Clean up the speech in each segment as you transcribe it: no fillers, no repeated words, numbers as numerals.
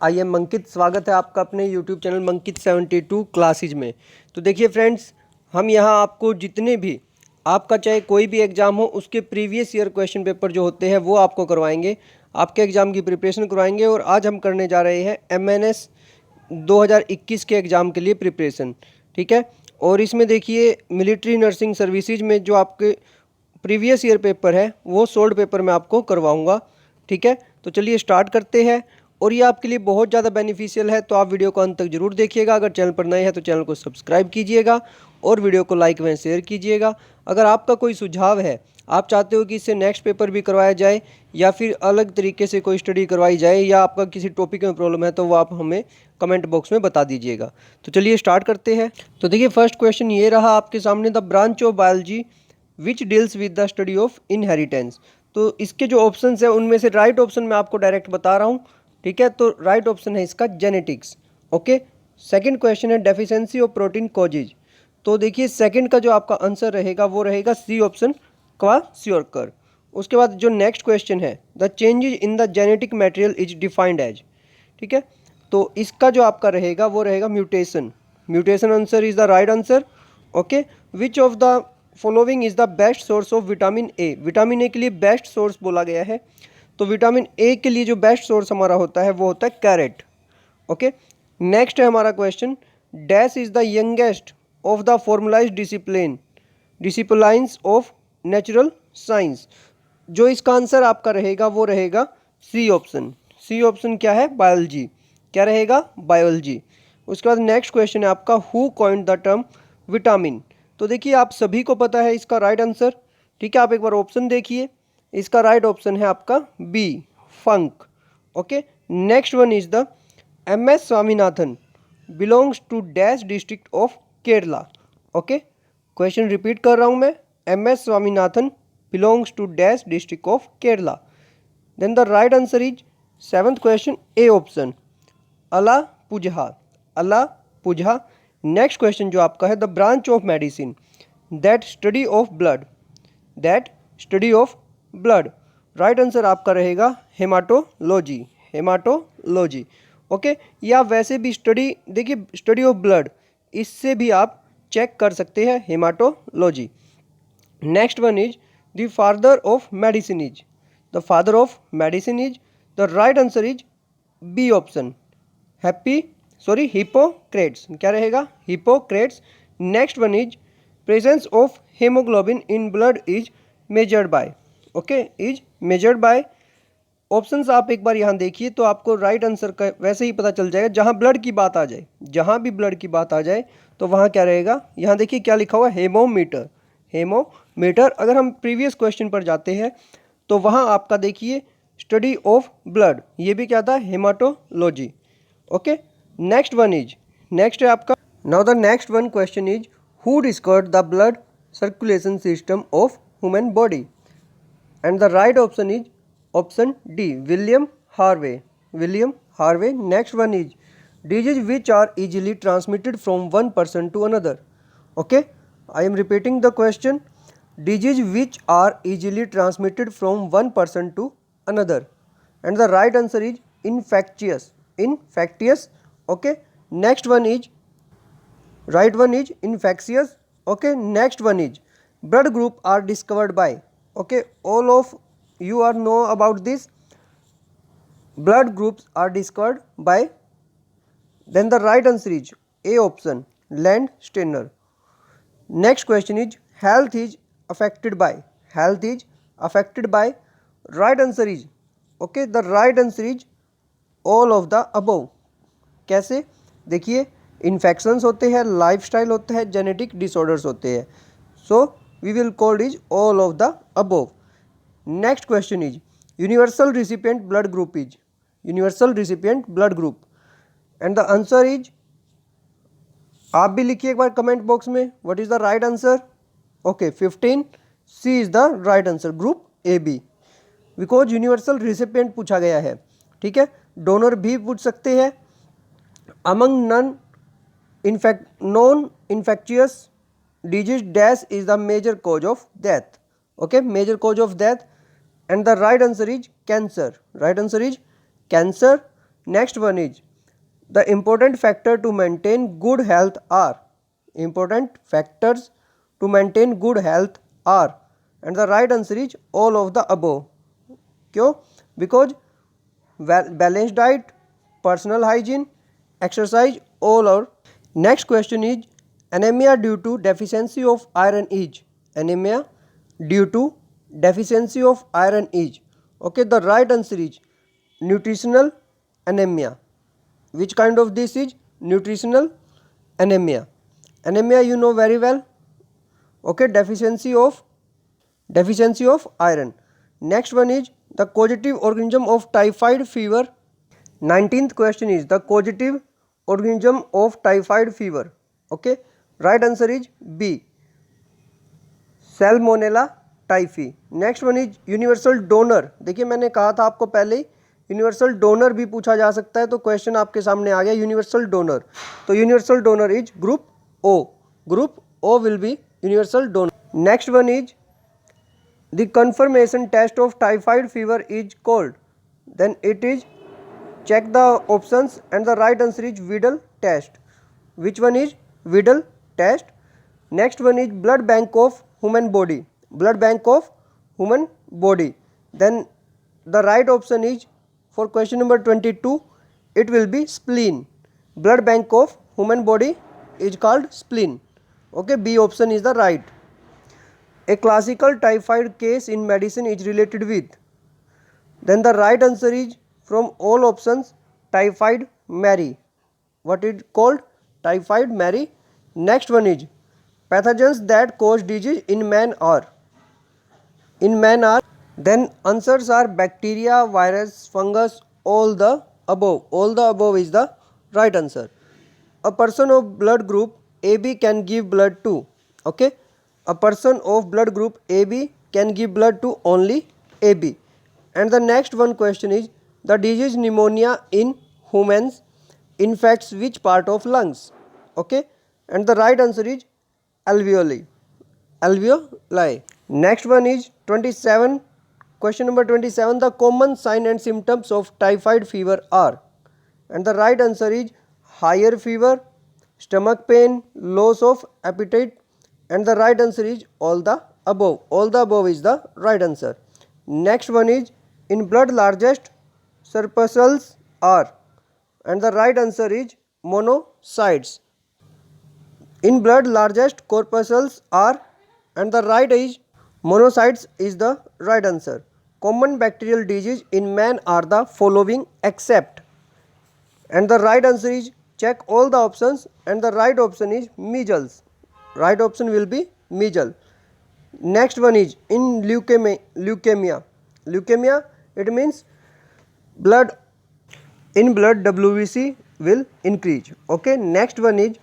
I am मंकित। स्वागत है आपका अपने यूट्यूब चैनल मंकित 72 क्लासेज में। तो देखिए फ्रेंड्स, हम यहाँ आपको जितने भी आपका चाहे कोई भी एग्ज़ाम हो उसके प्रीवियस ईयर क्वेश्चन पेपर जो होते हैं वो आपको करवाएंगे, आपके एग्ज़ाम की प्रिपरेशन करवाएंगे। और आज हम करने जा रहे हैं MNS 2021 के एग्ज़ाम के लिए प्रिपरेशन, ठीक है। और इसमें देखिए मिलिट्री नर्सिंग सर्विसेज में जो आपके प्रीवियस ईयर पेपर है वो सोल्ड पेपर में आपको करवाऊंगा, ठीक है। तो चलिए स्टार्ट करते हैं। और ये आपके लिए बहुत ज़्यादा बेनिफिशियल है, तो आप वीडियो को अंत तक जरूर देखिएगा। अगर चैनल पर नए हैं तो चैनल को सब्सक्राइब कीजिएगा और वीडियो को लाइक व शेयर कीजिएगा। अगर आपका कोई सुझाव है, आप चाहते हो कि इससे नेक्स्ट पेपर भी करवाया जाए या फिर अलग तरीके से कोई स्टडी करवाई जाए, या आपका किसी टॉपिक में प्रॉब्लम है, तो वो आप हमें कमेंट बॉक्स में बता दीजिएगा। तो चलिए स्टार्ट करते हैं। तो देखिए फर्स्ट क्वेश्चन ये रहा आपके सामने, the branch of biology which deals with the study of inheritance. तो इसके जो ऑप्शन है उनमें से राइट ऑप्शन मैं आपको डायरेक्ट बता रहा हूँ, ठीक है। तो राइट ऑप्शन है इसका जेनेटिक्स, ओके। सेकंड क्वेश्चन है डेफिशिएंसी ऑफ प्रोटीन कॉजेज। तो देखिए सेकंड का जो आपका आंसर रहेगा वो रहेगा सी ऑप्शन का श्योरकर। उसके बाद जो नेक्स्ट क्वेश्चन है, the changes in the genetic material is defined as, ठीक है। तो इसका जो आपका रहेगा वो रहेगा mutation. Mutation answer is the right answer, okay. Which of the following is the best source of vitamin A. Vitamin A के लिए बेस्ट सोर्स बोला गया है, तो विटामिन ए के लिए जो बेस्ट सोर्स हमारा होता है वो होता है कैरेट, ओके। नेक्स्ट है हमारा question, dash is the youngest of the formulised disciplines of natural science. जो इसका आंसर आपका रहेगा वो रहेगा सी ऑप्शन। सी ऑप्शन क्या है? बायोलॉजी। क्या रहेगा? बायोलॉजी। उसके बाद नेक्स्ट क्वेश्चन है आपका, who coined the term vitamin. तो देखिए आप सभी को पता है इसका राइट आंसर, ठीक है। आप एक बार ऑप्शन देखिए, इसका राइट ऑप्शन है आपका बी, फंक, okay. Next one is the MS Swaminathan belongs to dash district of Kerala, okay. Question repeat कर रहा हूं मैं, MS Swaminathan belongs to dash district of Kerala. Then the right answer is seventh question, A option, Alappuzha, Alappuzha. Next question जो आपका है, the branch of medicine that study of blood, that study of blood. Right answer आपका रहेगा haematology, haematology, okay. या वैसे भी study, देखिए study of blood, इससे भी आप चेक कर सकते हैं haematology. Next one is the father of medicine is, the father of medicine is, the right answer is B option, Hippocrates. क्या रहेगा? Hippocrates. Next one is presence of haemoglobin in blood is measured by, okay, is measured by. Options आप एक बार यहाँ देखिए तो आपको right answer का वैसे ही पता चल जाएगा। जहाँ ब्लड की बात आ जाए, जहाँ भी ब्लड की बात आ जाए तो वहाँ क्या रहेगा? यहाँ देखिए क्या लिखा हुआ है, हेमोमीटर, हेमोमीटर। अगर हम प्रीवियस क्वेश्चन पर जाते हैं तो वहाँ आपका देखिए स्टडी ऑफ ब्लड, ये भी क्या था? Haematology, okay. Next one is, next है आपका, now the next one question is, who discovered the blood circulation system of human body. And the right option is option D, William Harvey, William Harvey. Next one is disease which are easily transmitted from one person to another, okay. I am repeating the question, disease which are easily transmitted from one person to another. And the right answer is infectious, infectious, okay. Next one is, right one is infectious, okay. Next one is blood group are discovered by, okay, all of you are know about this, blood groups are discovered by. Then the right answer is A option, Landsteiner. Next question is health is affected by, health is affected by. Right answer is, okay, the right answer is all of the above. कैसे? देखिए infections होते हैं, lifestyle होता है, genetic disorders होते हैं। So we will called is all of the above. Next question is universal recipient blood group is, universal recipient blood group. And the answer is, आप भी लिखिए एक बार कमेंट बॉक्स में, what is the right answer, okay. 15 C is the right answer, group A B, because universal recipient पूछा गया है, ठीक है। डोनर भी पूछ सकते हैं। Among non infectious disease dash is the major cause of death, okay, major cause of death. And the right answer is cancer, right answer is cancer. Next one is the important factor to maintain good health are. Important factors to maintain good health are, and the right answer is all of the above. क्यों? Because balanced diet, personal hygiene, exercise, all are. Next question is anemia due to deficiency of iron is. Anemia due to deficiency of iron is. Okay, the right answer is nutritional anemia. Which kind of this is nutritional anemia? Anemia you know very well. Okay, deficiency of iron. Next one is the causative organism of typhoid fever. 19th question is the causative organism of typhoid fever. Okay, right answer is B, Salmonella typhi. Next one is universal donor. देखिए मैंने कहा था आपको पहले ही universal donor भी पूछा जा सकता है, तो क्वेश्चन आपके सामने आ गया यूनिवर्सल डोनर. तो universal donor is group O. Group O will be universal donor. Next one is the confirmation test of typhoid fever is called. Then it is, check the options and the right answer is Widal test. Which one is Widal test? Next one is blood bank of human body. Blood bank of human body. Then the right option is for question number 22, it will be spleen. Blood bank of human body is called spleen. Okay, B option is the right. A classical typhoid case in medicine is related with. Then the right answer is from all options typhoid Mary. What is called? Typhoid Mary. Next one is pathogens that cause disease in man are. Then answers are bacteria, virus, fungus, all the above. All the above is the right answer. A person of blood group AB can give blood to. Okay, a person of blood group AB can give blood to only AB. And the next one question is the disease pneumonia in humans infects which part of lungs? Okay, and the right answer is alveoli. Alveoli. Next one is 27. Question number 27. The common sign and symptoms of typhoid fever are. And the right answer is higher fever, stomach pain, loss of appetite. And the right answer is all the above. All the above is the right answer. Next one is in blood largest corpuscles are. And the right answer is monocytes. In blood largest corpuscles are, and the right is monocytes is the right answer. Common bacterial disease in man are the following except, and the right answer is, check all the options, and the right option is measles. Right option will be measles. Next one is in leukemia. Leukemia, it means blood, in blood WBC will increase. Okay, next one is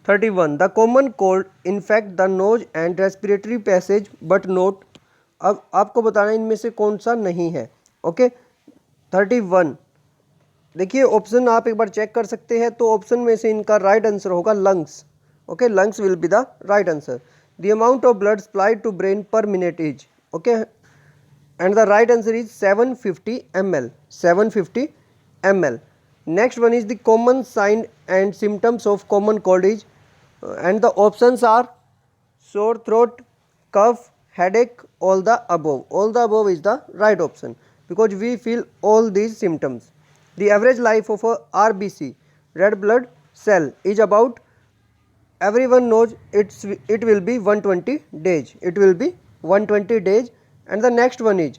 31. The common cold infect the nose and respiratory passage but not. अब आपको बताना इनमें से कौन सा नहीं है. Okay, 31. देखिए ऑप्शन आप एक बार चेक कर सकते हैं, तो ऑप्शन में से इनका राइट आंसर होगा lungs. Okay, lungs will be the right answer. The amount of blood supplied to brain per minute is. Okay, and the right answer is 750 ml. 750 ml. Next one is the common sign and symptoms of common cold is, and the options are sore throat, cough, headache, all the above. All the above is the right option because we feel all these symptoms. The average life of a RBC, red blood cell, is about, everyone knows it will be 120 days. It will be 120 days. And the next one is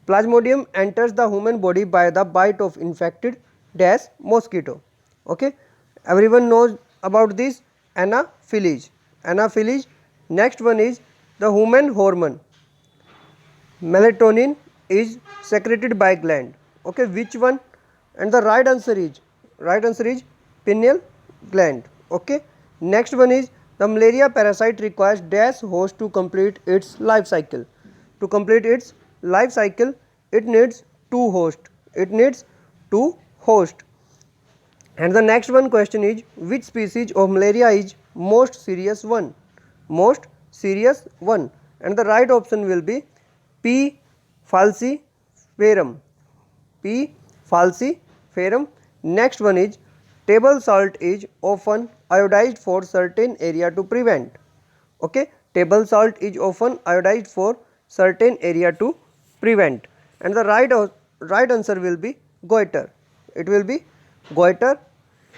Plasmodium enters the human body by the bite of infected dash mosquito. Okay, everyone knows about this anaphylaxis. Anaphylaxis. Next one is the human hormone melatonin is secreted by gland. Okay, which one? And the right answer is pineal gland. Okay, next one is the malaria parasite requires dash host to complete its life cycle. To complete its life cycle, it needs two hosts. And the next one question is which species of malaria is most serious one? Most serious one. And the right option will be P. falciparum. P. falciparum. Next one is table salt is often iodized for certain area to prevent. Okay, table salt is often iodized for certain area to prevent, and the right answer will be goiter. It will be goiter.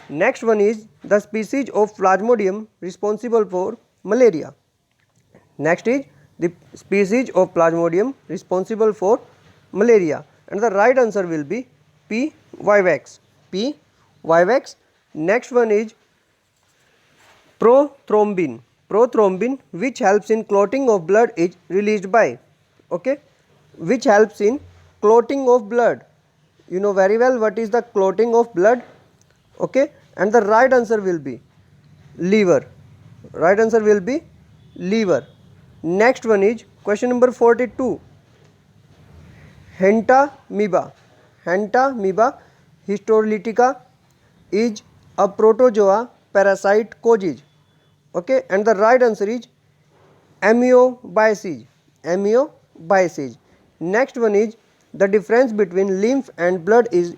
Next one is the species of Plasmodium responsible for malaria. Next is the species of Plasmodium responsible for malaria, and the right answer will be P. vivax. P. vivax. Next one is prothrombin. Prothrombin, which helps in clotting of blood, is released by. Okay, which helps in clotting of blood. You know very well what is the clotting of blood. Okay, and the right answer will be liver. Right answer will be liver. Next one is question number 42. Hentamoeba. Hentamoeba histolytica is a protozoa parasite causes. Okay, and the right answer is amoebiasis. Amoebiasis. Next one is the difference between lymph and blood is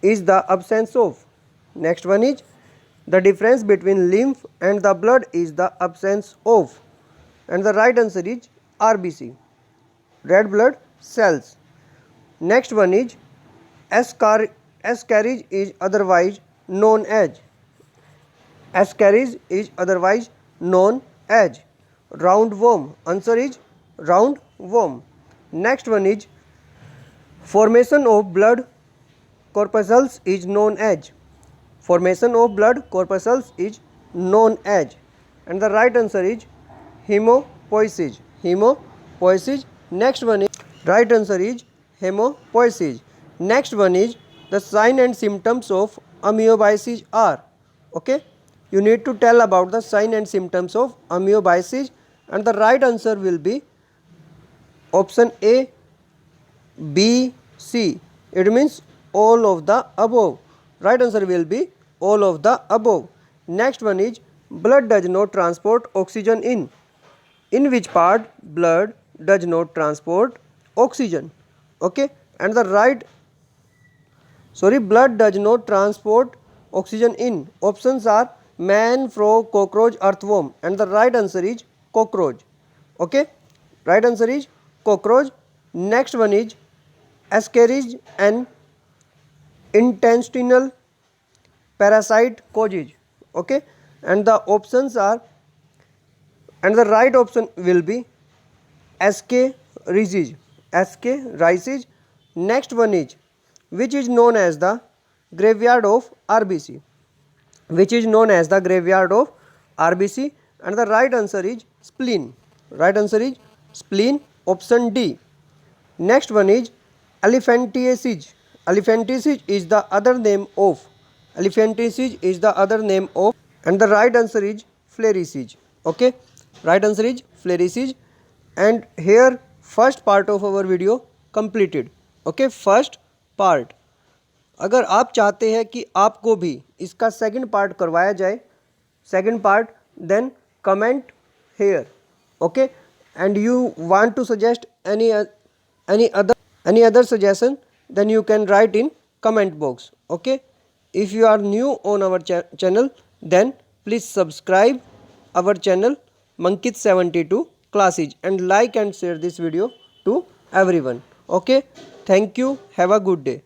the absence of. Next one is the difference between lymph and the blood is the absence of, and the right answer is RBC, red blood cells. Next one is ascaris is otherwise known as. Ascaris is otherwise known as roundworm. Answer is roundworm. Next one is formation of blood corpuscles is known as. Formation of blood corpuscles is known as, and the right answer is hemopoiesis. Hemopoiesis. Next one is right answer is hemopoiesis. Next one is the sign and symptoms of amoebiasis are. Okay, you need to tell about the sign and symptoms of amoebiasis, and the right answer will be option A, B, C. It means all of the above. Right answer will be all of the above. Next one is blood does not transport oxygen in. In which part blood does not transport oxygen? Okay, and the blood does not transport oxygen in. Options are man, frog, cockroach, earthworm, and the right answer is cockroach. Okay, right answer is cockroach. Next one is ascaris and intestinal parasite causes. Okay, and the options are, and the right option will be ascariasis. Ascariasis. Next one is which is known as the graveyard of RBC. Which is known as the graveyard of RBC, and the right answer is spleen. Right answer is spleen. Option D. Next one is elephantiasis. Elephantiasis is the other name of. Elephantiasis is the other name of, and the right answer is filariasis. Okay, right answer is filariasis. And here first part of our video completed. Okay, first part. अगर आप चाहते हैं कि आपको भी इसका second part करवाया जाए, second part, then comment here. Okay, and you want to suggest any other suggestion, then you can write in comment box. Okay, if you are new on our channel, then please subscribe our channel Mankit72 classes and like and share this video to everyone. Okay, thank you, have a good day.